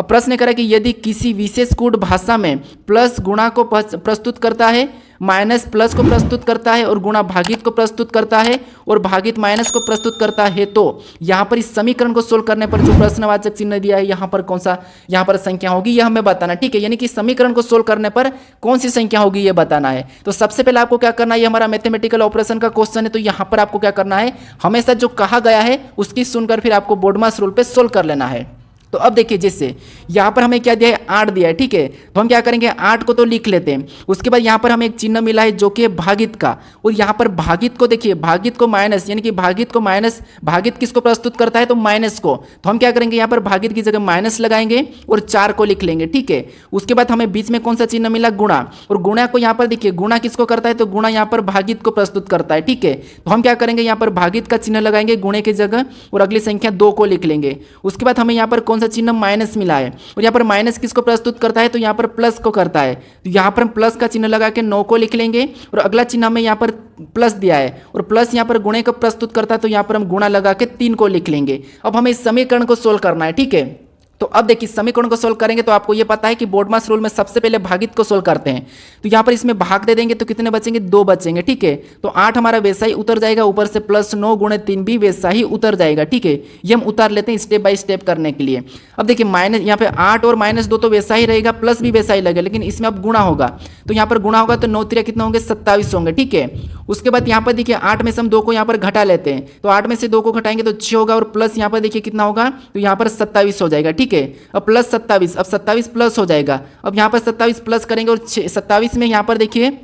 अब प्रश्न करा कि यदि किसी विशेष कोड भाषा में प्लस गुणा को प्रस्तुत करता है, माइनस प्लस को प्रस्तुत करता है और गुणा भागित को प्रस्तुत करता है और भागित माइनस को प्रस्तुत करता है, तो यहाँ पर इस समीकरण को सोल्व करने पर जो प्रश्नवाचक चिन्ह दिया है यहाँ पर कौन सा यहाँ पर संख्या होगी यह हमें बताना। ठीक है, यानी कि समीकरण को सोल्व करने पर कौन सी संख्या होगी ये बताना है। तो सबसे पहले आपको क्या करना है, ये हमारा मैथमेटिकल ऑपरेशन का क्वेश्चन है, तो यहाँ पर आपको क्या करना है, हमेशा जो कहा गया है उसकी सुनकर फिर आपको बोडमास रूल पे सोल्व कर लेना है। तो अब देखिए जैसे यहाँ पर हमें क्या दिया है, 8 दिया है। ठीक है, तो हम क्या करेंगे, 8 को तो लिख लेते हैं। उसके बाद यहाँ पर हमें एक चिन्ह मिला है जो कि भागित का, और यहाँ पर भागित को देखिए, भागित को माइनस, यानी कि भागित को माइनस, भागित किसको प्रस्तुत करता है, तो माइनस को। तो हम क्या करेंगे, यहाँ पर भागित की जगह माइनस लगाएंगे और 4 को लिख लेंगे। ठीक है, उसके बाद हमें बीच में कौन सा चिन्ह मिला, गुणा, और गुणा को यहाँ पर देखिए, गुणा किसको करता है, तो गुणा यहाँ पर भागित को प्रस्तुत करता है। ठीक है, तो हम क्या करेंगे, यहाँ पर भागित का चिन्ह लगाएंगे गुणे की जगह और अगली संख्या 2 को लिख लेंगे। उसके बाद हमें यहाँ पर कौन सा चिन्ह, माइनस मिला है, और यहाँ पर माइनस किसको प्रस्तुत करता है, तो यहाँ पर प्लस को करता है। तो यहाँ पर हम प्लस का चिन्ह लगा के 9 को लिख लेंगे और अगला चिन्ह हमें यहाँ पर प्लस दिया है और प्लस यहाँ पर गुणे को प्रस्तुत करता है, तो यहाँ पर हम गुणा लगा के 3 को लिख लेंगे। अब हमें इस समीकरण को सोल्व करना है। ठीक है, तो अब देखिए समीकरण को सोल्व करेंगे तो आपको ये पता है कि बोडमास रूल में सबसे पहले भागित को सोल्व करते हैं। तो यहाँ पर इसमें भाग दे देंगे तो कितने बचेंगे, 2 बचेंगे। ठीक है, तो 8 हमारा वैसा ही उतर जाएगा, ऊपर से प्लस 9 गुणे 3 भी वैसा ही उतर जाएगा। ठीक है, ये हम उतार लेते हैं स्टेप बाय स्टेप करने के लिए। अब देखिए माइनस, यहाँ पे 8 और -2 तो वैसा ही रहेगा, प्लस भी वैसा ही लगेगा, लेकिन इसमें अब गुणा होगा। तो यहाँ पर गुणा होगा तो 9 3 कितना होंगे, 27 होंगे। ठीक है, उसके बाद यहाँ पर देखिए 8 में से हम 2 को यहाँ पर घटा लेते हैं, तो 8 में से 2 को घटाएंगे तो 6 होगा, और प्लस यहाँ पर देखिए कितना होगा, तो यहाँ पर 27 हो जाएगा। ठीक है, अब प्लस 27, अब 27 प्लस हो जाएगा। अब यहाँ पर 27 प्लस करेंगे और 27 में यहाँ पर देखिए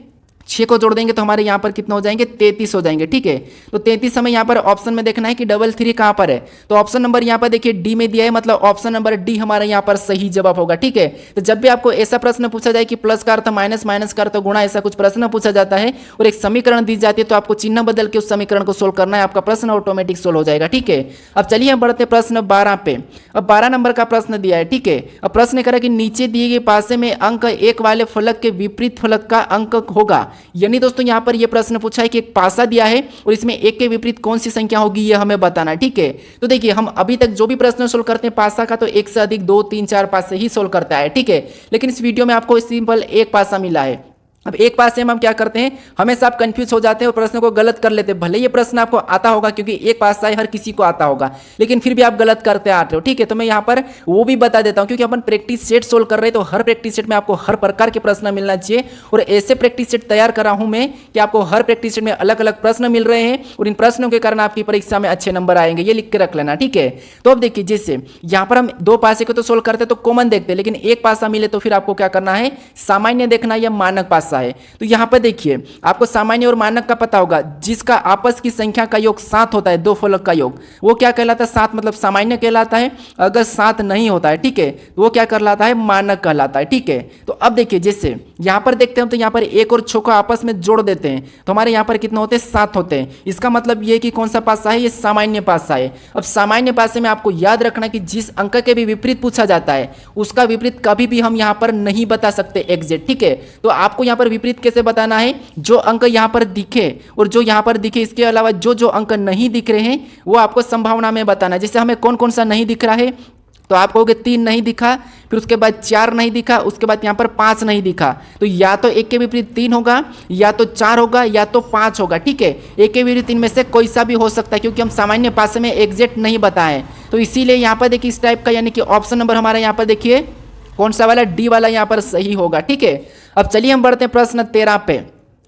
6 को जोड़ देंगे तो हमारे यहाँ पर कितना हो जाएंगे, 33 हो जाएंगे। ठीक है, तो 33 हमें यहाँ पर ऑप्शन में देखना है कि 33 कहाँ पर है, तो ऑप्शन नंबर यहाँ पर देखिए डी में दिया है, मतलब ऑप्शन नंबर डी हमारा यहाँ पर सही जवाब होगा। ठीक है, तो जब भी आपको ऐसा प्रश्न पूछा जाए कि प्लस का अर्थ माइनस, माइनस का अर्थ गुणा, ऐसा कुछ प्रश्न पूछा जाता है और एक समीकरण दी जाती है, तो आपको चिन्ह बदल के उस समीकरण को सोल्व करना है, आपका प्रश्न ऑटोमेटिक सोल्व हो जाएगा। ठीक है, अब चलिए हम बढ़ते प्रश्न 12 पे। अब 12 नंबर का प्रश्न दिया है। ठीक है, अब प्रश्न करें कि नीचे दिए गए पासे में अंक 1 वाले फलक के विपरीत फलक का अंक होगा। यानी दोस्तों यहाँ पर यह प्रश्न पूछा है कि एक पासा दिया है और इसमें 1 के विपरीत कौन सी संख्या होगी यह हमें बताना है। ठीक है, तो देखिए हम अभी तक जो भी प्रश्न सोल्व करते हैं पासा का, तो 1 से अधिक 2 3 4 पासे ही सोल्व करता है। ठीक है, लेकिन इस वीडियो में आपको सिंपल एक पासा मिला है। अब एक पासे में हम क्या करते हैं, हमेशा आप कंफ्यूज हो जाते हैं और प्रश्न को गलत कर लेते हैं। भले ये प्रश्न आपको आता होगा क्योंकि एक पासा है, हर किसी को आता होगा, लेकिन फिर भी आप गलत करते आते हो। ठीक है, तो मैं यहाँ पर वो भी बता देता हूँ, क्योंकि अपन प्रैक्टिस सेट सोल्व कर रहे हैं, तो हर प्रैक्टिस सेट में आपको हर प्रकार के प्रश्न मिलना चाहिए। और ऐसे प्रैक्टिस सेट तैयार कर रहा हूँ मैं कि आपको हर प्रैक्टिस सेट में अलग अलग प्रश्न मिल रहे हैं और इन प्रश्नों के कारण आपकी परीक्षा में अच्छे नंबर आएंगे, ये लिख के रख लेना। ठीक है, तो अब देखिए जैसे यहाँ पर हम 2 पासे को तो सोल्व करते हैं तो कॉमन देखते हैं, लेकिन एक पासा मिले तो फिर आपको क्या करना है, सामान्य देखना या मानक पासा है। तो यहाँ पर देखिए आपको सामान्य और मानक का पता होगा, जिसका आपस की संख्या का योग 7 होता है, 2 फलक का योग, वो क्या कहलाता है, 7 मतलब सामान्य कहलाता है। अगर 7 नहीं होता है, ठीक है, तो वो क्या कहलाता है, मानक कहलाता है। ठीक है, तो अब देखिए जैसे यहाँ पर देखते हैं, तो यहाँ पर 1 और 6 को आपस में जोड़ देते हैं तो हमारे यहाँ पर कितने होते हैं, 7 होते हैं। इसका मतलब ये कि कौन सा पासा है, ये सामान्य पासा है। अब सामान्य पासे में आपको याद रखना कि जिस अंक के भी विपरीत पूछा जाता है उसका विपरीत कभी भी हम यहाँ पर नहीं बता सकते एग्जैक्ट। ठीक है, तो आपको यहाँ पर विपरीत कैसे बताना है, जो अंक यहाँ पर दिखे और जो यहाँ पर दिखे, इसके अलावा जो जो अंक नहीं दिख रहे हैं वो आपको संभावना में बताना है। जैसे हमें कौन कौन सा नहीं दिख रहा है, तो आप कहोगे 3 नहीं दिखा, फिर उसके बाद 4 नहीं दिखा, उसके बाद यहाँ पर 5 नहीं दिखा, तो या तो 1 के विपरीत 3 होगा, या तो 4 होगा, या तो 5 होगा। ठीक है, 1 के विपरीत 3 में से कोई सा भी हो सकता है, क्योंकि हम सामान्य पासे में एग्जैक्ट नहीं बताएं, तो इसीलिए यहाँ पर देखिए इस टाइप का, यानी कि ऑप्शन नंबर हमारा यहाँ पर देखिए कौन सा वाला, डी वाला यहाँ पर सही होगा। ठीक है, अब चलिए हम बढ़ते हैं प्रश्न 13 पे।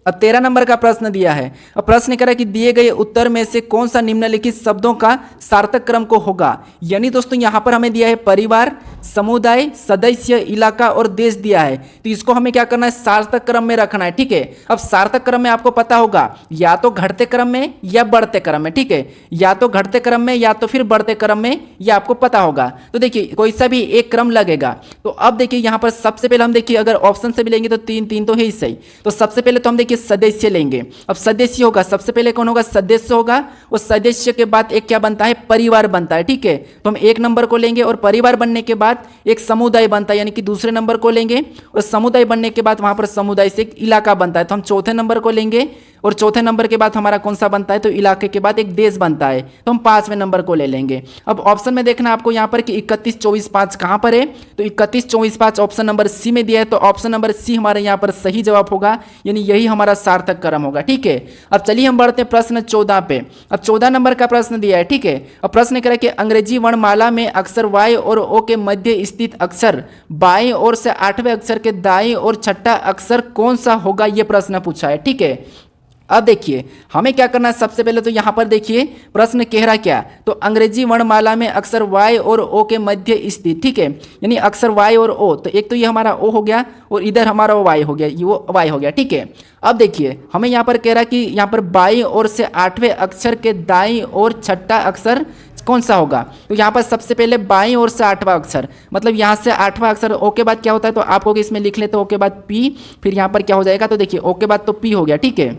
अब 13 नंबर का प्रश्न दिया है। अब प्रश्न करा कि दिए गए उत्तर में से कौन सा निम्नलिखित शब्दों का सार्थक क्रम को होगा। यानी दोस्तों यहाँ पर हमें दिया है परिवार, समुदाय, सदस्य, इलाका और देश दिया है, तो इसको हमें क्या करना है, सार्थक क्रम में रखना है। ठीक है, अब सार्थक क्रम में आपको पता होगा या तो घटते क्रम में या बढ़ते क्रम में। ठीक है, या तो घटते क्रम में या तो फिर बढ़ते क्रम में, यह आपको पता होगा। तो देखिए कोई सा भी एक क्रम लगेगा। तो अब देखिए यहाँ पर सबसे पहले हम देखिए अगर ऑप्शन से भी लेंगे तो 3 3 तो है ही सही। तो सबसे पहले तो हम देखिए सदस्य लेंगे। अब सदस्य होगा, सबसे पहले कौन होगा, सदस्य होगा, और सदस्य के बाद एक क्या बनता है, परिवार बनता है। ठीक है, तो हम 1 नंबर को लेंगे और परिवार बनने के बाद एक समुदाय बनता है, यानी कि दूसरे नंबर को लेंगे, और समुदाय बनने के बाद वहां पर समुदाय से एक इलाका बनता है, तो हम चौथे नंबर को लेंगे और चौथे नंबर के बाद हमारा कौन सा बनता है, तो इलाके के बाद एक देश बनता है, तो हम 5वें नंबर को ले लेंगे। अब ऑप्शन में देखना आपको यहाँ पर कि 31, 24, 5 कहाँ पर है, तो 31, 24, 5 ऑप्शन नंबर सी में दिया है, तो ऑप्शन नंबर सी हमारे यहाँ पर सही जवाब होगा, यानी यही हमारा सार्थक क्रम होगा। ठीक है, अब चलिए हम बढ़ते हैं प्रश्न 14 पे। अब 14 नंबर का प्रश्न दिया है। ठीक है, अब प्रश्न कह रहा है कि अंग्रेजी वर्णमाला में अक्षर वाई और ओ के मध्य स्थित अक्षर बाईं ओर से 8वें अक्षर के दाईं और छठा अक्षर कौन सा होगा, यह प्रश्न पूछा है। ठीक है, अब देखिए हमें क्या करना है, सबसे पहले तो यहाँ पर देखिए प्रश्न कह रहा क्या, तो अंग्रेजी वर्णमाला में अक्षर वाई और ओ के मध्य स्थित, ठीक है, यानी अक्षर वाई और ओ, तो एक तो ये हमारा ओ हो गया और इधर हमारा वाई हो गया, ये वो वाई हो गया। ठीक है, अब देखिए हमें यहाँ पर कह रहा कि यहाँ पर बाईं ओर से 8वें अक्षर के दाईं और छठा अक्षर कौन सा होगा, तो यहाँ पर सबसे पहले बाईं ओर से 8वां अक्षर, मतलब यहाँ से 8वां अक्षर ओ के बाद क्या होता है, तो आप लोग इसमें लिख लेते, ओ के बाद पी, फिर यहाँ पर क्या हो जाएगा, तो देखिए ओ के बाद तो पी हो गया। ठीक है,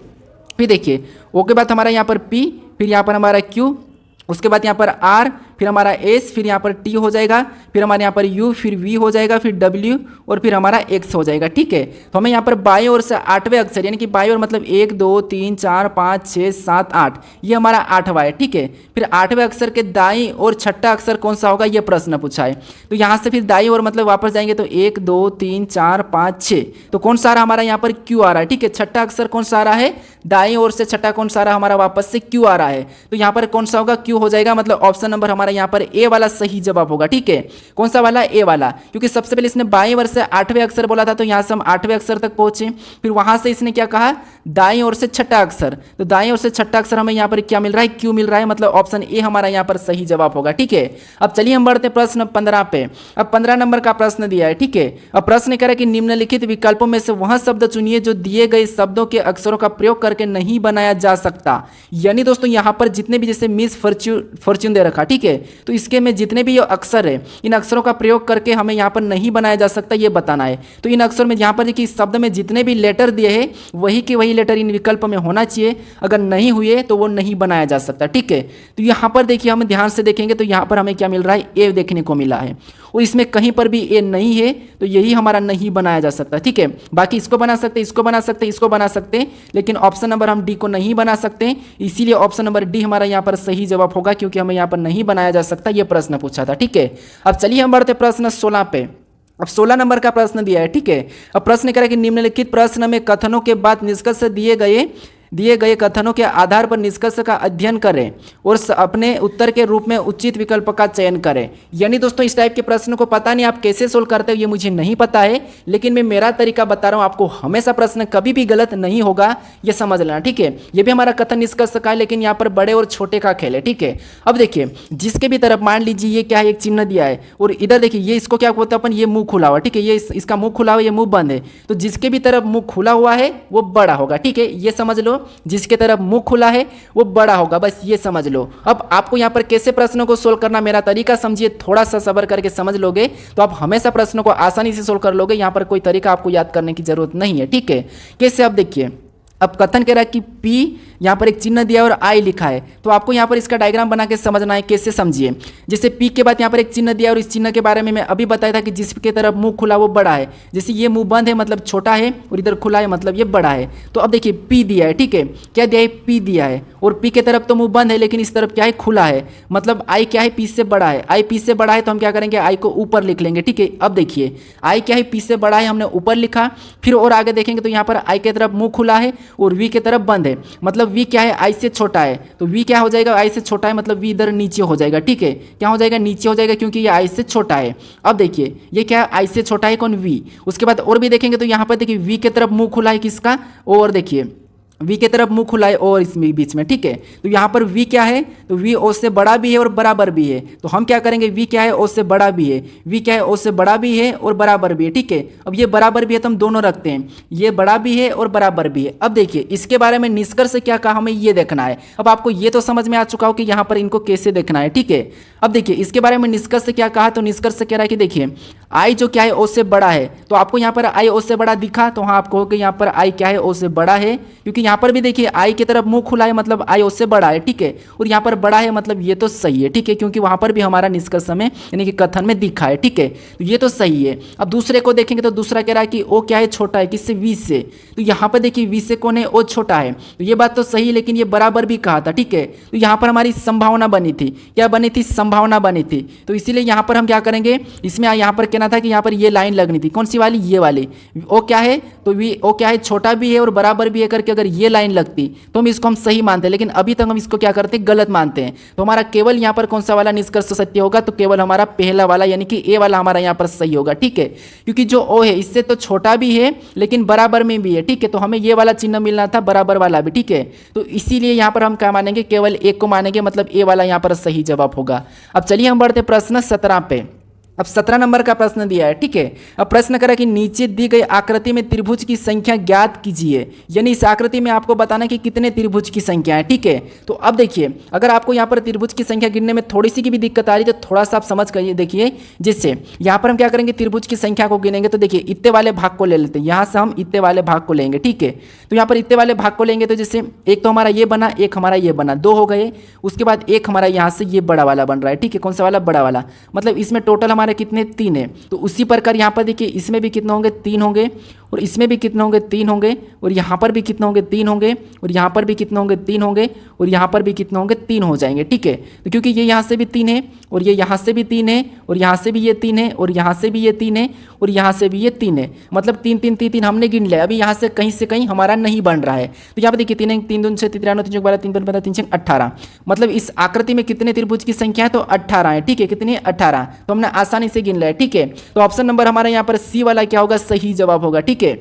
फिर देखिए ओ के बाद हमारा यहाँ पर पी, फिर यहाँ पर हमारा क्यू, उसके बाद यहाँ पर आर, फिर हमारा एस, फिर यहाँ पर टी हो जाएगा, फिर हमारे यहाँ पर यू, फिर वी हो जाएगा, फिर डब्ल्यू और फिर हमारा एक्स हो जाएगा। ठीक है, तो हमें यहाँ पर बाईं ओर से 8वें अक्षर, यानी कि बाईं ओर मतलब 1, 2, 3, 4, 5, 6, 7, 8, ये हमारा 8वां है। ठीक है, फिर 8वें अक्षर के दाईं और छठा अक्षर कौन सा होगा, ये प्रश्न पूछा है। तो यहाँ से फिर दाईं ओर मतलब वापस जाएंगे तो 1, 2, 3, 4, 5, 6, तो कौन सा आ रहा हमारा यहाँ पर क्यू आ रहा है। ठीक है, छठा अक्षर कौन सा आ रहा है, दाईं ओर से छठा कौन सा आ रहा है हमारा, वापस से क्यू आ रहा है, तो यहाँ पर कौन सा होगा, क्यू हो जाएगा, मतलब ऑप्शन नंबर हमारा यहाँ पर ए वाला सही जवाब होगा। ठीक है, कौन सा वाला, ए वाला, क्योंकि सबसे पहले इसने बाईं ओर से 8वें अक्षर बोला था, तो यहाँ से हम 8वें अक्षर तक पहुंचे, फिर वहां से इसने क्या कहा, दाईं ओर से छठा अक्षर, तो दाईं ओर से छठा अक्षर हमें यहाँ पर क्या मिल रहा है, क्यू मिल रहा है, मतलब ऑप्शन ए हमारा यहाँ पर सही जवाब होगा। ठीक है, अब चलिए हम बढ़ते प्रश्न 15 पे। अब 15 नंबर का प्रश्न दिया है। ठीक है, अब प्रश्न कह रहा है कि निम्नलिखित विकल्पों में से वह शब्द चुनिए जो दिए गए शब्दों के अक्षरों का प्रयोग करके नहीं बनाया जा सकता, यानी दोस्तों यहाँ पर जितने भी जैसे मिस फॉर्च्यून दे रखा, ठीक है, तो इसके में जितने भी ये अक्षर है, इन अक्षरों का प्रयोग करके हमें यहाँ पर नहीं बनाया जा सकता, ये बताना है। तो इन अक्षर में यहाँ पर देखिए शब्द में जितने भी लेटर दिए हैं वही के वही लेटर इन विकल्प में होना चाहिए, अगर नहीं हुए तो वो नहीं बनाया जा सकता। ठीक है, तो यहाँ पर देखिए हम ध्यान से देखेंगे तो यहाँ पर हमें क्या मिल रहा है, ए देखने को मिला है, और इसमें कहीं पर भी ए नहीं है, तो यही हमारा नहीं बनाया जा सकता। ठीक है, बाकी इसको बना सकते, इसको बना सकते, इसको बना सकते, लेकिन ऑप्शन नंबर हम डी को नहीं बना सकते, इसीलिए ऑप्शन नंबर डी हमारा यहाँ पर सही जवाब होगा, क्योंकि हमें यहाँ पर नहीं बनाया जा सकता, ये प्रश्न पूछा था। ठीक है, अब चलिए हम बढ़ते प्रश्न 16 पे। अब 16 नंबर का प्रश्न दिया है। ठीक है, अब प्रश्न कह रहा है कि निम्नलिखित प्रश्न में कथनों के बाद निष्कर्ष दिए गए कथनों के आधार पर निष्कर्ष का अध्ययन करें और अपने उत्तर के रूप में उचित विकल्प का चयन करें। यानी दोस्तों इस टाइप के प्रश्न को पता नहीं आप कैसे सोल्व करते हो, ये मुझे नहीं पता है, लेकिन मैं मेरा तरीका बता रहा हूँ आपको, हमेशा प्रश्न कभी भी गलत नहीं होगा, ये समझ लेना। ठीक है, ये भी हमारा कथन निष्कर्ष का है, लेकिन यहाँ पर बड़े और छोटे का खेल है। ठीक है, अब देखिए जिसके भी तरफ मान लीजिए ये क्या है, एक चिन्ह दिया है, और इधर देखिए ये इसको क्या बोलते हैं अपन, ये मुंह खुला हुआ। ठीक है, ये इसका मुंह खुला हुआ, ये मुंह बंद है, तो जिसके भी तरफ मुंह खुला हुआ है वो बड़ा होगा। ठीक है, ये समझ लो, जिसके तरफ मुंह खुला है वो बड़ा होगा, बस ये समझ लो। अब आपको यहाँ पर कैसे प्रश्नों को सोल्व करना, मेरा तरीका समझिए, थोड़ा सा सब्र करके समझ लोगे तो आप हमेशा प्रश्नों को आसानी से सोल्व कर लोगे। यहाँ पर कोई तरीका आपको याद करने की जरूरत नहीं है। ठीक है, कैसे, अब देखिए अब कथन कह रहा है कि पी, यहाँ पर एक चिन्ह दिया है और आई लिखा है, तो आपको यहाँ पर इसका डायग्राम बना के समझना है। कैसे समझिए, जैसे पी के बाद यहाँ पर एक चिन्ह दिया और इस चिन्ह के बारे में मैं अभी बताया था कि जिसके तरफ मुंह खुला वो बड़ा है, जैसे ये मुंह बंद है मतलब छोटा है और इधर खुला है मतलब ये बड़ा है। तो अब देखिए पी दिया है, ठीक है, क्या दिया है, पी दिया है, और पी के तरफ तो मुंह बंद है लेकिन इस तरफ क्या है, खुला है, मतलब आई क्या है, पी से बड़ा है। आई पी से बड़ा है तो हम क्या करेंगे, आई को ऊपर लिख लेंगे। ठीक है, अब देखिए आई क्या है, पी से बड़ा है, हमने ऊपर लिखा, फिर और आगे देखेंगे तो यहाँ पर आई के तरफ मुंह खुला है और वी के तरफ बंद है, मतलब वी क्या है, आई से छोटा है, तो वी क्या हो जाएगा, आई से छोटा है, मतलब वी इधर नीचे हो जाएगा। ठीक है, क्या हो जाएगा, नीचे हो जाएगा, क्योंकि ये आई से छोटा है। अब देखिए ये क्या है, आई से छोटा है कौन, वी। उसके बाद और भी देखेंगे तो यहाँ पर देखिए वी के तरफ मुंह खुला है किसका, और देखिए वी के तरफ मुंह खुला है और इसमें बीच में। ठीक है, तो यहाँ पर वी क्या है, तो वी ओ से बड़ा भी है और बराबर भी है, तो हम क्या करेंगे, वी क्या है, ओ से बड़ा भी है, वी क्या है, ओ से बड़ा भी है और बराबर भी है। ठीक है, अब ये बराबर भी है तो हम दोनों रखते हैं, ये बड़ा भी है और बराबर भी है। अब देखिए इसके बारे में निष्कर्ष क्या कहा, हमें ये देखना है। अब आपको ये तो समझ में आ चुका हो कि यहाँ पर इनको कैसे देखना है। ठीक है, अब देखिए इसके बारे में निष्कर्ष क्या कहा, तो निष्कर्ष कह रहा है कि देखिए आई जो क्या है ओ से बड़ा है, तो आपको यहाँ पर आई ओ से बड़ा दिखा, तो हाँ आप कहोगे यहाँ पर आई क्या है ओ से बड़ा है, क्योंकि यहाँ पर भी देखिए आई की तरफ मुंह खुला है मतलब आई ओ से बड़ा है, ठीक है। और यहाँ पर बड़ा है मतलब ये तो सही है, ठीक है, क्योंकि वहाँ पर भी हमारा निष्कर्ष में यानी कि कथन में दिखा है, ठीक है, तो ये तो सही है। अब दूसरे को देखेंगे तो दूसरा कह रहा है कि ओ क्या है छोटा है किससे 20 से, तो यहाँ पर देखिए 20 से कौन है ओ छोटा है, तो ये बात तो सही है, लेकिन ये बराबर भी कहा था, ठीक है। तो यहाँ पर हमारी संभावना बनी थी, क्या बनी थी, संभावना बनी थी, तो इसीलिए यहाँ पर हम क्या करेंगे, इसमें यहाँ पर कहना था कि यहाँ पर ये लाइन लगनी थी, कौन सी वाली, ये वाली, ओ क्या है तो ओ क्या है छोटा भी है और बराबर भी है करके अगर ये लाइन लगती तो हम इसको हम सही मानते हैं, लेकिन अभी तक हम इसको क्या करते हैं, गलत मानते हैं। तो हमारा केवल यहाँ पर कौन सा वाला निष्कर्ष सत्य होगा, तो केवल हमारा पहला वाला यानी कि ए वाला हमारा यहाँ पर सही होगा, ठीक है, क्योंकि जो ओ है इससे तो छोटा भी है लेकिन बराबर में भी है, ठीक है, तो हमें ये वाला चिन्ह मिलना था बराबर वाला भी, ठीक है, तो इसीलिए यहाँ पर हम क्या मानेंगे, केवल एक को मानेंगे, मतलब ए वाला यहाँ पर सही जवाब होगा। अब चलिए हम बढ़ते प्रश्न 17 पे। अब 17 नंबर का प्रश्न दिया है, ठीक है। अब प्रश्न करा कि नीचे दी गई आकृति में त्रिभुज की संख्या ज्ञात कीजिए, यानी इस आकृति में आपको बताना कि कितने त्रिभुज की संख्या है, ठीक है। तो अब देखिए अगर आपको यहाँ पर त्रिभुज की संख्या गिनने में थोड़ी सी की भी दिक्कत आ रही है तो थोड़ा सा आप समझ कर देखिए, जिससे यहाँ पर हम क्या करेंगे, त्रिभुज की संख्या को गिनेंगे, तो देखिए इतने वाले भाग को ले लेते हैं, यहाँ से हम इतने वाले भाग को लेंगे, ठीक है। तो यहाँ पर इतने वाले भाग को लेंगे तो जैसे एक तो हमारा ये बना, एक हमारा ये बना, 2 हो गए, उसके बाद एक हमारा यहाँ से ये बड़ा वाला बन रहा है, ठीक है, कौन सा वाला, बड़ा वाला, मतलब इसमें टोटल हमारे कितने, 3 है। तो उसी प्रकार यहाँ पर देखिए इसमें भी कितने होंगे, 3 होंगे, और इसमें भी कितने होंगे, 3 होंगे, और यहाँ पर भी कितने होंगे, 3 होंगे, और यहाँ पर भी कितने होंगे, 3 होंगे, और यहाँ पर भी कितने होंगे, 3 हो जाएंगे, ठीक है। तो क्योंकि ये यहाँ से भी 3 है, और ये यहाँ से भी 3 है, और यहाँ से भी ये 3 है, और यहाँ से भी ये 3 है, और यहाँ से भी ये 3 है, मतलब 3 3 3 3 हमने गिन लिया। अभी यहाँ से कहीं हमारा नहीं बन रहा है, तो यहाँ पर देखिए 3 3 दून 6 3 3 3 12 3 15 3 6 18, मतलब इस आकृति में कितने त्रिभुज की संख्या है, तो 18 है, ठीक है, कितनी 18, तो हमने आसानी से गिन लिया है, ठीक है। तो ऑप्शन नंबर हमारा यहाँ पर सी वाला क्या होगा, सही जवाब होगा, ठीक है।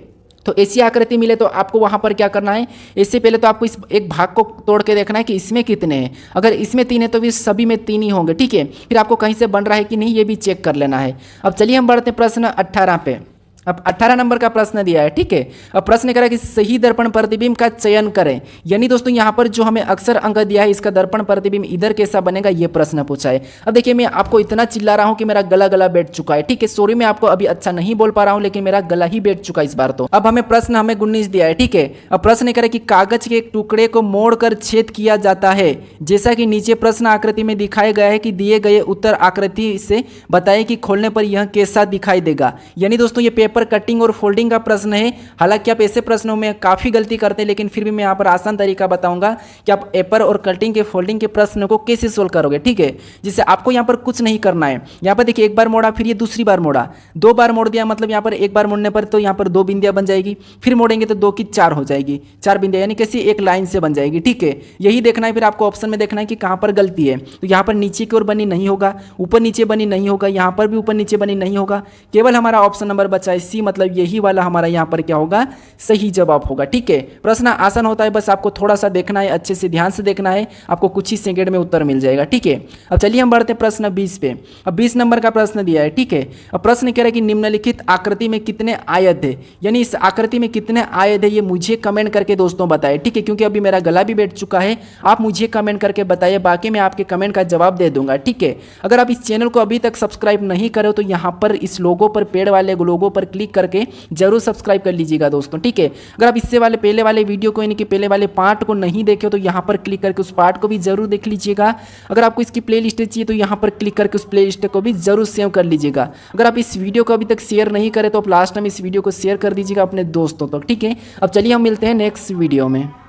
तो ऐसी आकृति मिले तो आपको वहां पर क्या करना है, इससे पहले तो आपको इस एक भाग को तोड़ के देखना है कि इसमें कितने हैं, अगर इसमें 3 है तो फिर सभी में 3 ही होंगे, ठीक है, फिर आपको कहीं से बन रहा है कि नहीं ये भी चेक कर लेना है। अब चलिए हम बढ़ते हैं प्रश्न 18 पे। अब 18 नंबर का प्रश्न दिया है, ठीक है। अब प्रश्न करा कि सही दर्पण प्रतिबिंब का चयन करें, यानी दोस्तों यहाँ पर जो हमें अक्सर अंक दिया है इसका दर्पण प्रतिबिंब इधर कैसा बनेगा ये प्रश्न पूछा है। अब देखिए मैं आपको इतना चिल्ला रहा हूँ कि मेरा गला बैठ चुका है, ठीक है, सॉरी मैं आपको अभी अच्छा नहीं बोल पा रहा हूँ लेकिन मेरा गला ही बैठ चुका है इस बार तो। अब हमें प्रश्न 19 दिया है, ठीक है। अब प्रश्न करें कि कागज के एक टुकड़े को मोड़कर छेद किया जाता है, जैसा कि नीचे प्रश्न आकृति में दिखाया गया है, कि दिए गए उत्तर आकृति से बताएं कि खोलने पर यह कैसा दिखाई देगा। यानी दोस्तों ये पेपर कटिंग और फोल्डिंग का प्रश्न है। हालांकि आप ऐसे प्रश्नों में काफ़ी गलती करते हैं, लेकिन फिर भी मैं यहाँ पर आसान तरीका बताऊंगा कि आप पेपर और कटिंग के फोल्डिंग के प्रश्नों को कैसे सोल्व करोगे, ठीक है। जिससे आपको यहाँ पर कुछ नहीं करना है। यहाँ पर देखिए एक बार मोड़ा, फिर ये दूसरी बार मोड़ा, 2 बार मोड़ दिया, मतलब यहाँ पर एक बार मोड़ने पर तो यहाँ पर 2 बिंदियाँ बन जाएगी, फिर मोड़ेंगे तो 2 की 4 हो जाएगी, 4 बिंदियाँ, यानी कैसी एक लाइन से बन जाएगी, ठीक है। यही देखना है, फिर आपको ऑप्शन में देखना है कि कहाँ पर गलती है। तो यहाँ पर नीचे की ओर बनी नहीं होगा, ऊपर नीचे बनी नहीं होगा, यहाँ पर भी ऊपर नीचे बनी नहीं होगा, केवल हमारा ऑप्शन नंबर बचा है सी, मतलब यही वाला हमारा यहाँ पर क्या होगा, सही जवाब होगा, ठीक है। प्रश्न आसान होता है, बस आपको थोड़ा सा देखना है, अच्छे से ध्यान से देखना है, आपको कुछ ही सेकंड में उत्तर मिल जाएगा, ठीक है। अब चलिए हम बढ़ते हैं प्रश्न 20 पे। अब 20 नंबर का प्रश्न दिया है, ठीक है। अब प्रश्न कह रहा है कि निम्नलिखित आकृति में कितने आयत है, यानी इस आकृति में कितने आयत है ये मुझे कमेंट करके दोस्तों बताए, ठीक है, क्योंकि अभी मेरा गला भी बैठ चुका है। आप मुझे कमेंट करके बताइए, बाकी मैं आपके कमेंट का जवाब दे दूंगा, ठीक है। अगर आप इस चैनल को अभी तक सब्सक्राइब नहीं करो तो यहाँ पर इस लोगो पर, पेड़ वाले लोगो पर क्लिक करके जरूर सब्सक्राइब कर लीजिएगा दोस्तों, ठीक है। अगर आप इससे वाले पहले वाले वीडियो को यानी कि पहले वाले पार्ट को नहीं देखे हो तो यहाँ पर क्लिक करके उस पार्ट को भी जरूर देख लीजिएगा। अगर आपको इसकी प्लेलिस्ट चाहिए तो यहाँ पर क्लिक करके उस प्लेलिस्ट को भी जरूर सेव कर लीजिएगा। अगर आप इस वीडियो को अभी तक शेयर नहीं करें तो आप लास्ट टाइम इस वीडियो को शेयर कर दीजिएगा अपने दोस्तों तक, ठीक है। अब चलिए हम मिलते हैं नेक्स्ट वीडियो में।